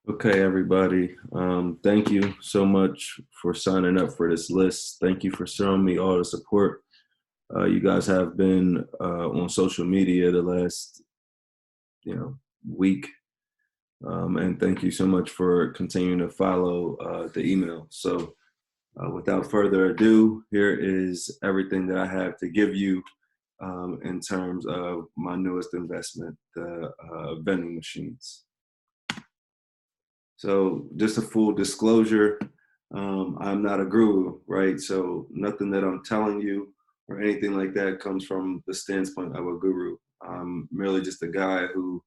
Okay, everybody. Thank you so much for signing up for this list. Thank you for showing me all the support you guys have been on social media the last, week. And thank you so much for continuing to follow the email. So, without further ado, here is everything that I have to give you in terms of my newest investment, the vending machines. So just a full disclosure, I'm not a guru, right? So nothing that I'm telling you or anything like that comes from the standpoint of a guru. I'm merely just a guy who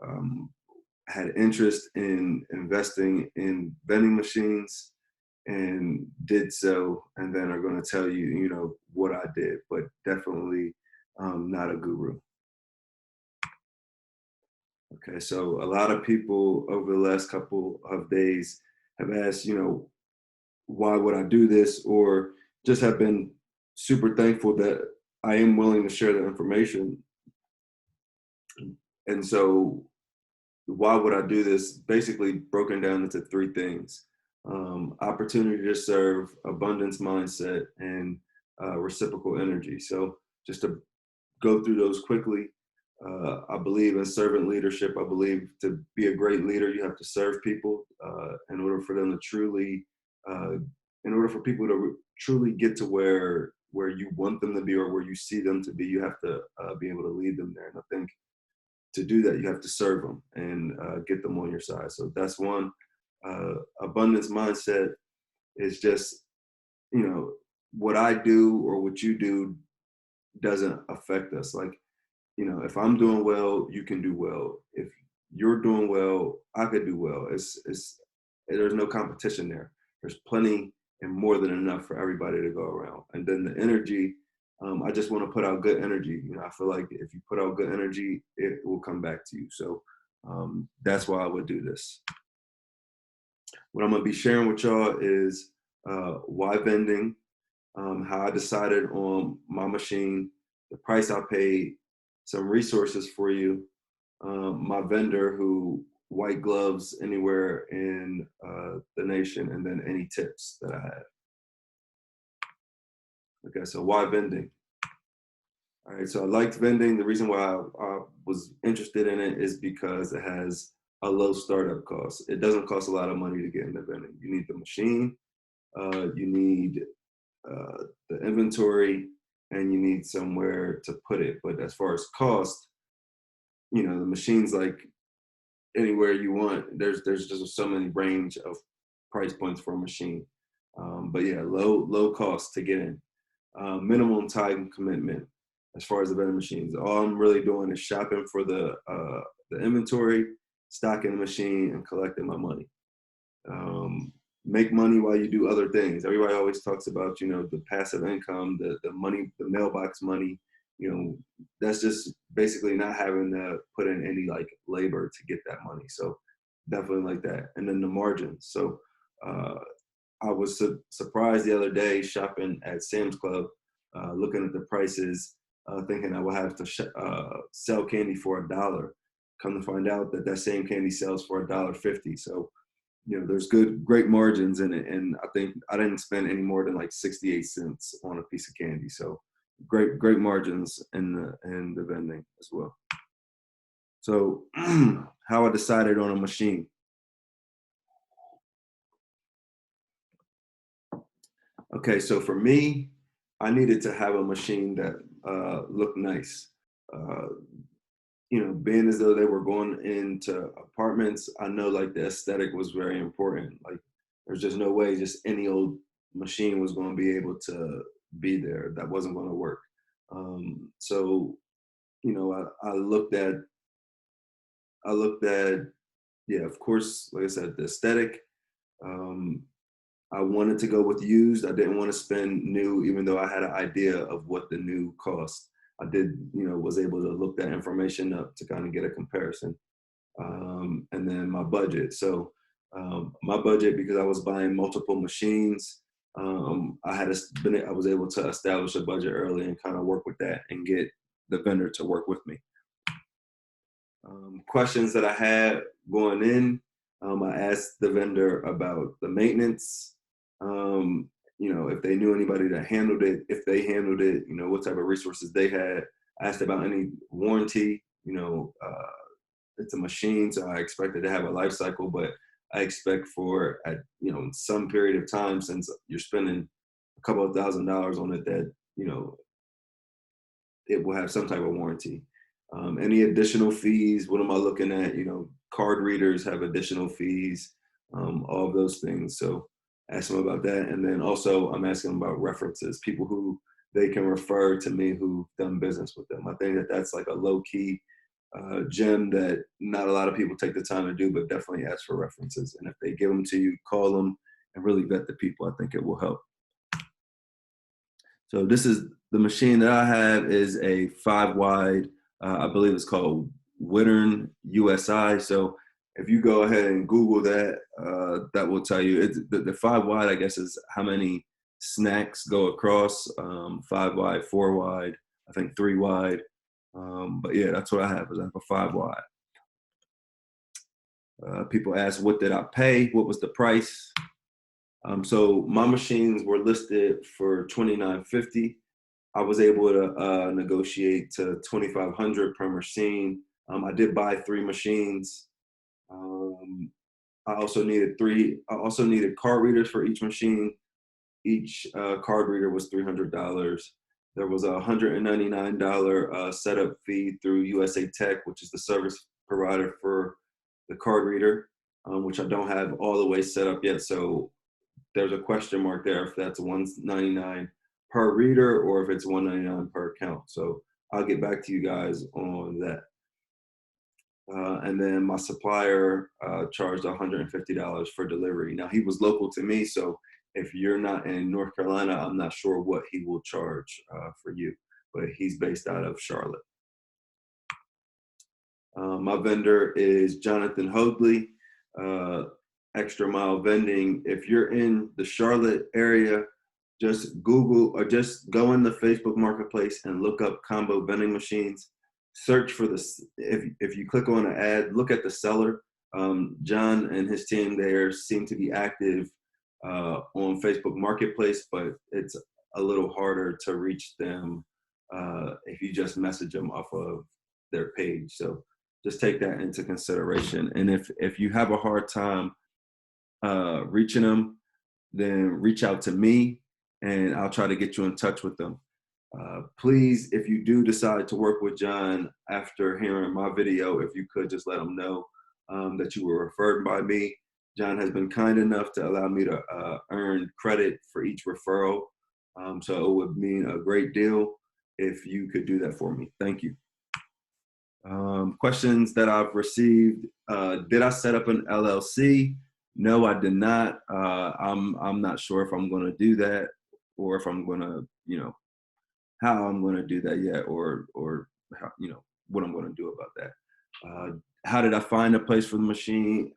um, had interest in investing in vending machines and did so, and then are going to tell you, what I did, but definitely not a guru. Okay, so a lot of people over the last couple of days have asked, why would I do this? Or just have been super thankful that I am willing to share the information. And so, why would I do this? Basically, broken down into three things: opportunity to serve, abundance mindset, and reciprocal energy. So, just to go through those quickly, I believe in servant leadership. I believe to be a great leader, you have to serve people in order for them to truly, uh, in order for people to truly get to where you want them to be or where you see them to be. You have to be able to lead them there. And I think to do that, you have to serve them and get them on your side. So that's one. Abundance mindset is just, you know, what I do or what you do doesn't affect us. Like, if I'm doing well, you can do well. If you're doing well, I could do well. It's there's no competition there. There's plenty and more than enough for everybody to go around. And then the energy, I just want to put out good energy. I feel like if you put out good energy, it will come back to you. So that's why I would do this. What I'm gonna be sharing with y'all is why vending, how I decided on my machine, the price I paid, some resources for you, my vendor who white gloves anywhere in the nation, and then any tips that I have. Okay, so why vending? All right, so I liked vending. The reason why I was interested in it is because it has a low startup cost. It doesn't cost a lot of money to get into vending. You need the machine, you need the inventory, and you need somewhere to put it. But as far as cost, the machine's like anywhere you want. There's just so many range of price points for a machine. But yeah, low cost to get in. Minimum time commitment as far as the vending machines. All I'm really doing is shopping for the inventory, stocking the machine, and collecting my money. Make money while you do other things. Everybody always talks about, the passive income, the money, the mailbox money. That's just basically not having to put in any like labor to get that money. So definitely like that. And then the margins. So uh, I was surprised the other day shopping at Sam's Club, looking at the prices, thinking I would have to sell candy for $1. Come to find out that that same candy sells for $1.50. So there's great margins in it, and I think I didn't spend any more than like 68 cents on a piece of candy. So great margins in the vending as well. So how I decided on a machine. Okay, so for me, I needed to have a machine that looked nice. Uh, being as though they were going into apartments, I know like the aesthetic was very important. Like there's just no way just any old machine was going to be able to be there. That wasn't going to work. So, I looked at, yeah, of course, like I said, the aesthetic. Um, I wanted to go with used. I didn't want to spend new, even though I had an idea of what the new cost. I did, was able to look that information up to kind of get a comparison. And then my budget. So my budget, because I was buying multiple machines, I was able to establish a budget early and kind of work with that and get the vendor to work with me. Questions that I had going in. I asked the vendor about the maintenance, if they knew anybody that handled it, if they handled it, what type of resources they had. I asked about any warranty. It's a machine, so I expected to have a life cycle, but I expect for at in some period of time, since you're spending a couple of $1,000s on it, that it will have some type of warranty. Any additional fees? What am I looking at? Card readers have additional fees, all of those things. So ask them about that. And then also I'm asking them about references, people who they can refer to me who've done business with them. I think that that's like a low key gem that not a lot of people take the time to do, but definitely ask for references. And if they give them to you, call them and really vet the people. I think it will help. So this is the machine that I have is a 5 wide, I believe it's called Wittern USI. So if you go ahead and Google that, that will tell you the 5 wide, I guess, is how many snacks go across, 5 wide, 4 wide, I think 3 wide. But yeah, that's what I have is I have a 5 wide. People ask, what did I pay? What was the price? So my machines were listed for $29.50. I was able to negotiate to $2,500 per machine. I did buy 3 machines. I also needed three. I also needed card readers for each machine. Each card reader was $300. There was a $199 setup fee through USA Tech, which is the service provider for the card reader, which I don't have all the way set up yet. So there's a question mark there if that's $199 per reader or if it's $199 per account. So I'll get back to you guys on that. And then my supplier charged $150 for delivery. Now he was local to me, so if you're not in North Carolina, I'm not sure what he will charge for you, but he's based out of Charlotte. My vendor is Jonathan Hoadley, Extra Mile Vending. If you're in the Charlotte area, just Google or just go in the Facebook Marketplace and look up combo vending machines. Search for this. If you click on an ad, look at the seller. John and his team there seem to be active on Facebook Marketplace, but it's a little harder to reach them if you just message them off of their page. So just take that into consideration. And if you have a hard time reaching them, then reach out to me and I'll try to get you in touch with them. Please, if you do decide to work with John after hearing my video, if you could just let him know that you were referred by me. John has been kind enough to allow me to earn credit for each referral. So it would mean a great deal if you could do that for me. Thank you. Questions that I've received. Did I set up an LLC? No, I did not. I'm not sure if I'm going to do that or if I'm going to, how I'm going to do that yet, or how, what I'm going to do about that. How did I find a place for the machine?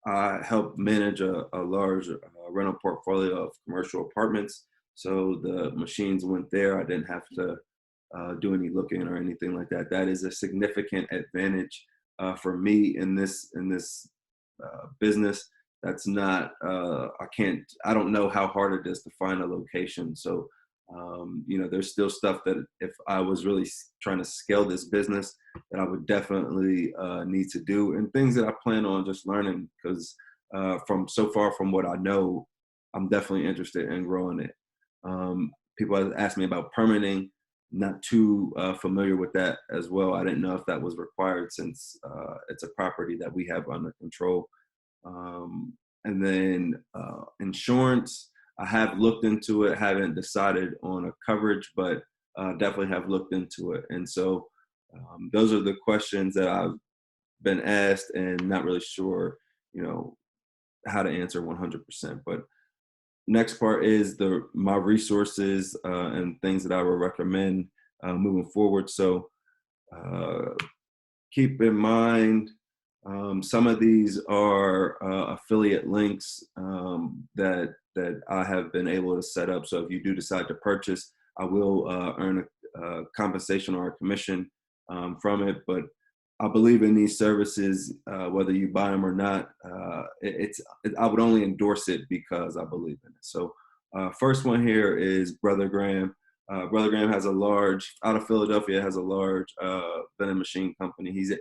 I help manage a large rental portfolio of commercial apartments. So the machines went there. I didn't have to do any looking or anything like that. That is a significant advantage for me in this business. That's not, I don't know how hard it is to find a location. So, there's still stuff that if I was really trying to scale this business that I would definitely need to do, and things that I plan on just learning because from what I know, I'm definitely interested in growing it. People have asked me about permitting. Not too familiar with that as well. I didn't know if that was required since it's a property that we have under control. And then insurance, I have looked into it, haven't decided on a coverage, but definitely have looked into it. And so those are the questions that I've been asked and not really sure, how to answer 100%. But next part is my resources and things that I would recommend moving forward. So keep in mind, some of these are affiliate links that I have been able to set up. So if you do decide to purchase, I will earn a compensation or a commission from it. But I believe in these services, whether you buy them or not. I would only endorse it because I believe in it. So, first one here is Brother Graham. Brother Graham has a large, out of Philadelphia, has a large vending machine company. He's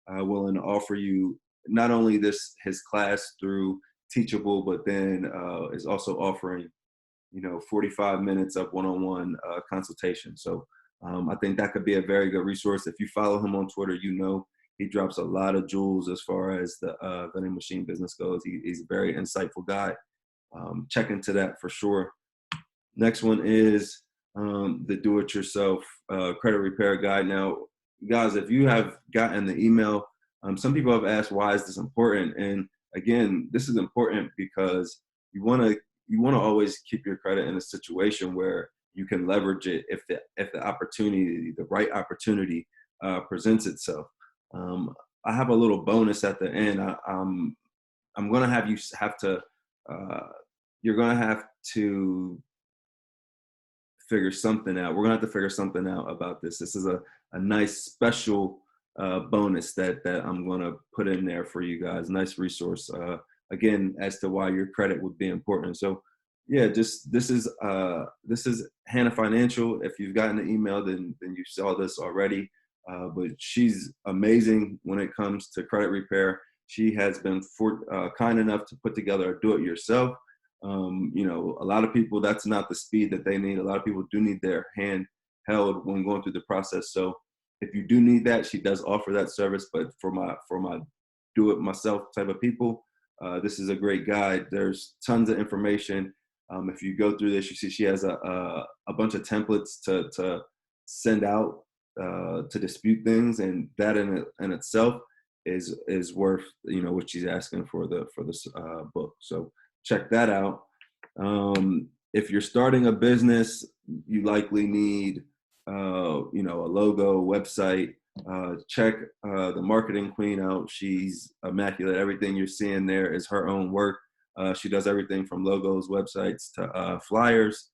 willing to offer you not only his class through Teachable, but then is also offering 45 minutes of one-on-one consultation. So I think that could be a very good resource. If you follow him on Twitter, he drops a lot of jewels as far as the vending machine business goes. He's a very insightful guy. Check into that for sure. Next one is the do-it-yourself credit repair guide. Now, guys, if you have gotten the email, some people have asked, why is this important? And again, this is important because you want to always keep your credit in a situation where you can leverage it if the opportunity, the right opportunity, presents itself. I have a little bonus at the end. I'm going to have you have to. You're going to have to figure something out. We're gonna have to figure something out about this. This is a nice special bonus that I'm gonna put in there for you guys. Nice resource. Again, as to why your credit would be important. So yeah, just this is Hannah Financial. If you've gotten the email, then you saw this already. But she's amazing when it comes to credit repair. She has been kind enough to put together a do-it-yourself. A lot of people, that's not the speed that they need. A lot of people do need their hand held when going through the process. So if you do need that, she does offer that service. But for my do it myself type of people, this is a great guide. There's tons of information. If you go through this, you see she has a bunch of templates to send out to dispute things, and that in itself is worth what she's asking for this book. So check that out. If you're starting a business, you likely need a logo, website. Check the marketing queen out. She's immaculate. Everything you're seeing there is her own work. She does everything from logos, websites to flyers.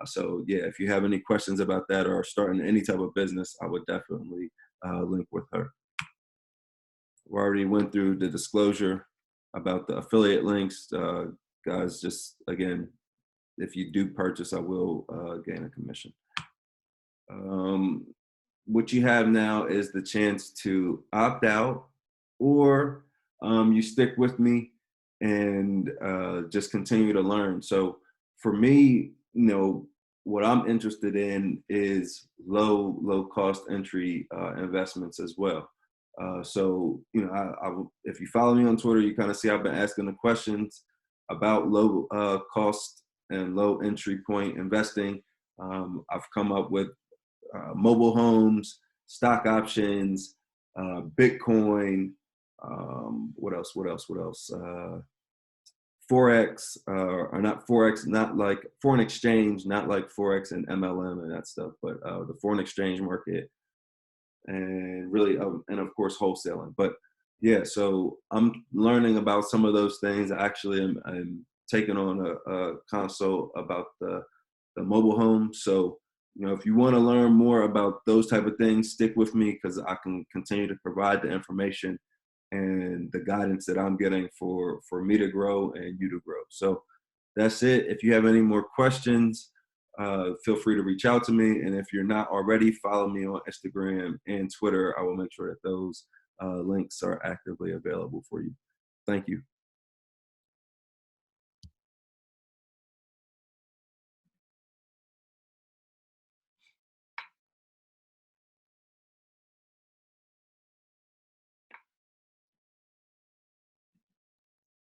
So yeah, if you have any questions about that or starting any type of business, I would definitely link with her. We already went through the disclosure about the affiliate links. Guys, just again, if you do purchase, I will gain a commission. What you have now is the chance to opt out, or you stick with me and just continue to learn. So for me, what I'm interested in is low cost entry investments as well. So if you follow me on Twitter, you kind of see I've been asking the questions about low cost and low entry point investing. I've come up with mobile homes, stock options, Bitcoin. What else? Forex, or not Forex, not like foreign exchange, not like Forex and MLM and that stuff, but the foreign exchange market, and really, and of course, wholesaling. But yeah, so I'm learning about some of those things. I actually am taking on a consult about the mobile home. So, if you want to learn more about those type of things, stick with me, because I can continue to provide the information and the guidance that I'm getting for me to grow and you to grow. So that's it. If you have any more questions, feel free to reach out to me. And if you're not already, follow me on Instagram and Twitter. I will make sure that those links are actively available for you. Thank you.